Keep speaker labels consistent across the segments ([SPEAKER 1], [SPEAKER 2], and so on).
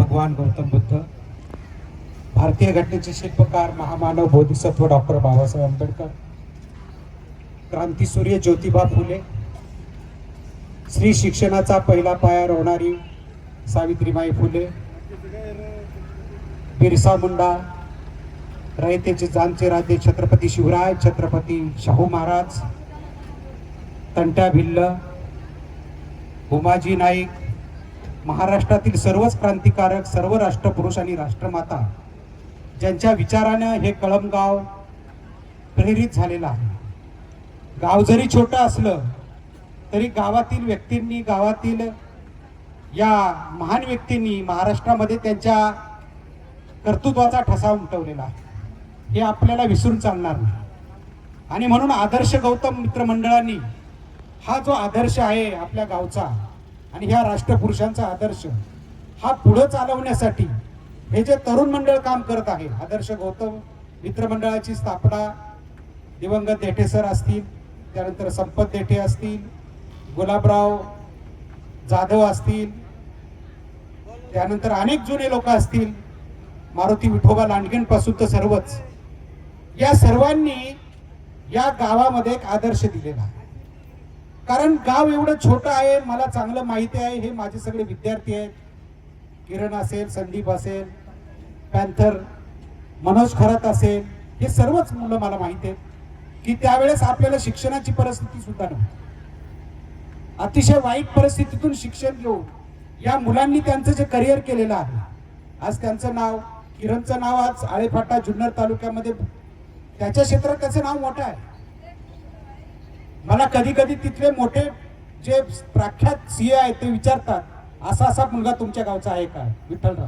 [SPEAKER 1] भगवान गौतम बुद्ध, भारतीय घटनेचे शिल्पकार महामानव बोधिसत्व डॉक्टर बाबासाहेब आंबेडकर, क्रांतीसूर्य ज्योतिबा फुले, स्त्री शिक्षणाचा पहिला पाया रोवणारी सावित्रीबाई फुले, बिरसा मुंडा, रयतेचे जानचे राजे छत्रपती शिवराय, छत्रपती शाहू महाराज, तंट्या भिल्ल, उमाजी नाईक, महाराष्ट्रातील सर्वच क्रांतिकारक, सर्व राष्ट्रपुरुष आणि राष्ट्रमाता ज्यांच्या विचाराने हे कळमगाव प्रेरित झालेलं आहे. गाव जरी छोटं असलं तरी गावातील व्यक्तींनी, गावातील या महान व्यक्तींनी महाराष्ट्रामध्ये त्यांच्या कर्तृत्वाचा ठसा उमटवलेला आहे. हे आपल्याला विसरून चालणार नाही. आणि म्हणून आदर्श गौतम मित्रमंडळांनी हा जो आदर्श आहे आपल्या गावचा आणि ह्या राष्ट्रपुरुषांचा आदर्श हा पुढे चालवण्यासाठी हे जे तरुण मंडळ काम करत आहे, आदर्श गौतम मित्रमंडळाची स्थापना दिवंगत देठे सर असतील, त्यानंतर संपत देठे असतील, गुलाबराव जाधव असतील, त्यानंतर अनेक जुने लोक असतील, मारुती विठोबा लांडगेंपासून तर सर्वच, या सर्वांनी या गावामध्ये एक आदर्श दिलेला आहे. कारण गाव एवढं छोटं आहे, मला चांगलं माहिती आहे. हे माझे सगळे विद्यार्थी आहेत, किरण असेल, संदीप असेल, पॅन्थर मनोज खरात असेल, हे सर्वच मुलं मला माहिती आहेत की त्यावेळेस आपल्याला शिक्षणाची परिस्थिती सुद्धा नव्हती. अतिशय वाईट परिस्थितीतून शिक्षण घेऊन या मुलांनी त्यांचं जे करिअर केलेलं आहे, आज त्यांचं नाव, किरणचं नाव आज आळेफाटा जुन्नर तालुक्यामध्ये, त्याच्या क्षेत्रात त्याचं नाव मोठं आहे. मला कधी कधी तिथले मोठे जे प्रख्यात सीए आहेत ते विचारतात, असा असा मुलगा तुमच्या गावचा आहे का विठ्ठलराव?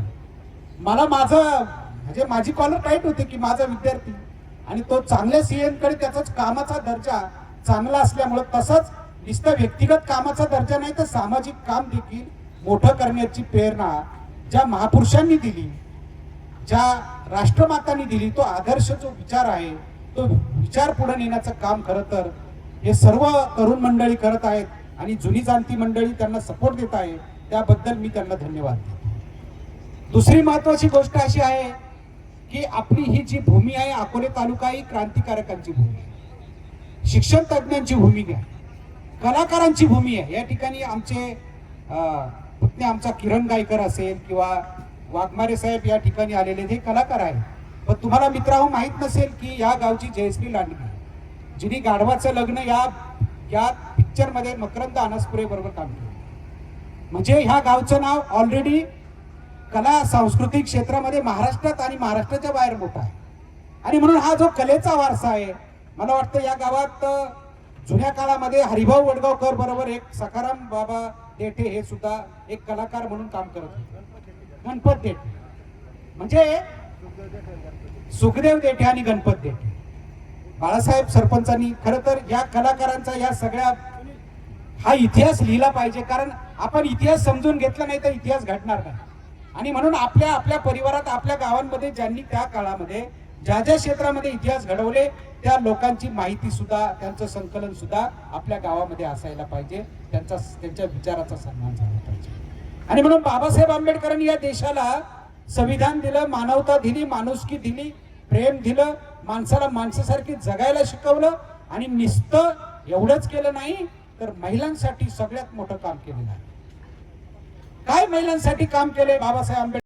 [SPEAKER 1] मला म्हणजे माझी कॉलर टाईट होते की माझा विद्यार्थी, आणि तो चांगल्या सीएंकडे त्याचाच कामाचा दर्जा चांगला असल्यामुळे, तसंच नुसतं व्यक्तिगत कामाचा दर्जा नाही तर सामाजिक काम देखील मोठं करण्याची प्रेरणा ज्या महापुरुषांनी दिली, ज्या राष्ट्रमातांनी दिली, तो आदर्श जो विचार आहे तो विचार पुढे नेण्याचं काम खरं तर हे सर्व तरुण मंडळी करत आहेत आणि जुनी जाणती मंडळी त्यांना सपोर्ट देत आहे. त्याबद्दल मी त्यांना धन्यवाद देतो. दुसरी महत्वाची गोष्ट अशी आहे की आपली ही जी भूमी आहे, अकोले तालुका ही क्रांतिकारकांची भूमी आहे, शिक्षण तज्ञांची भूमी आहे, कलाकारांची भूमी आहे. या ठिकाणी आमचे पुतणे आमचा किरण गायकर असेल किंवा वाघमारे साहेब या ठिकाणी आलेले, हे कलाकार आहेत. पण तुम्हाला मित्रांनो माहित नसेल की या गावची जयश्री लांडगे, जिने गाढवाचं लग्न या पिक्चर मध्ये मकरंद अनासपुरे बरोबर काम केलं, म्हणजे ह्या गावचं नाव ऑलरेडी कला सांस्कृतिक क्षेत्रामध्ये महाराष्ट्रात आणि महाराष्ट्राच्या बाहेर मोठा आहे. आणि म्हणून हा जो कलेचा वारसा आहे, मला वाटतं या गावात जुन्या काळामध्ये हरिभाऊ वडगावकर बरोबर एक सखाराम बाबा देठे हे सुद्धा एक कलाकार म्हणून काम करत होते. गणपत देठे म्हणजे सुखदेव देठे आणि गणपत देठे, बाळासाहेब सरपंचांनी खरं तर या कलाकारांचा या सगळ्या हा इतिहास लिहिला पाहिजे. कारण आपण इतिहास समजून घेतला नाही तर इतिहास घडणार नाही. आणि म्हणून आपल्या परिवारात, आपल्या गावांमध्ये ज्यांनी त्या काळामध्ये ज्या क्षेत्रामध्ये इतिहास घडवले त्या लोकांची माहिती सुद्धा, त्यांचं संकलन सुद्धा आपल्या गावामध्ये असायला पाहिजे. त्यांच्या विचाराचा सन्मान झाला पाहिजे. आणि म्हणून बाबासाहेब आंबेडकरांनी या देशाला संविधान दिलं, मानवता दिली, माणुसकी दिली, प्रेम दिलं, माणसाला माणसासारखी जगायला शिकवलं. आणि नुसतं एवढंच केलं नाही तर महिलांसाठी सगळ्यात मोठं काम केलेलं आहे. काय महिलांसाठी काम केले बाबासाहेब आंबेडकर?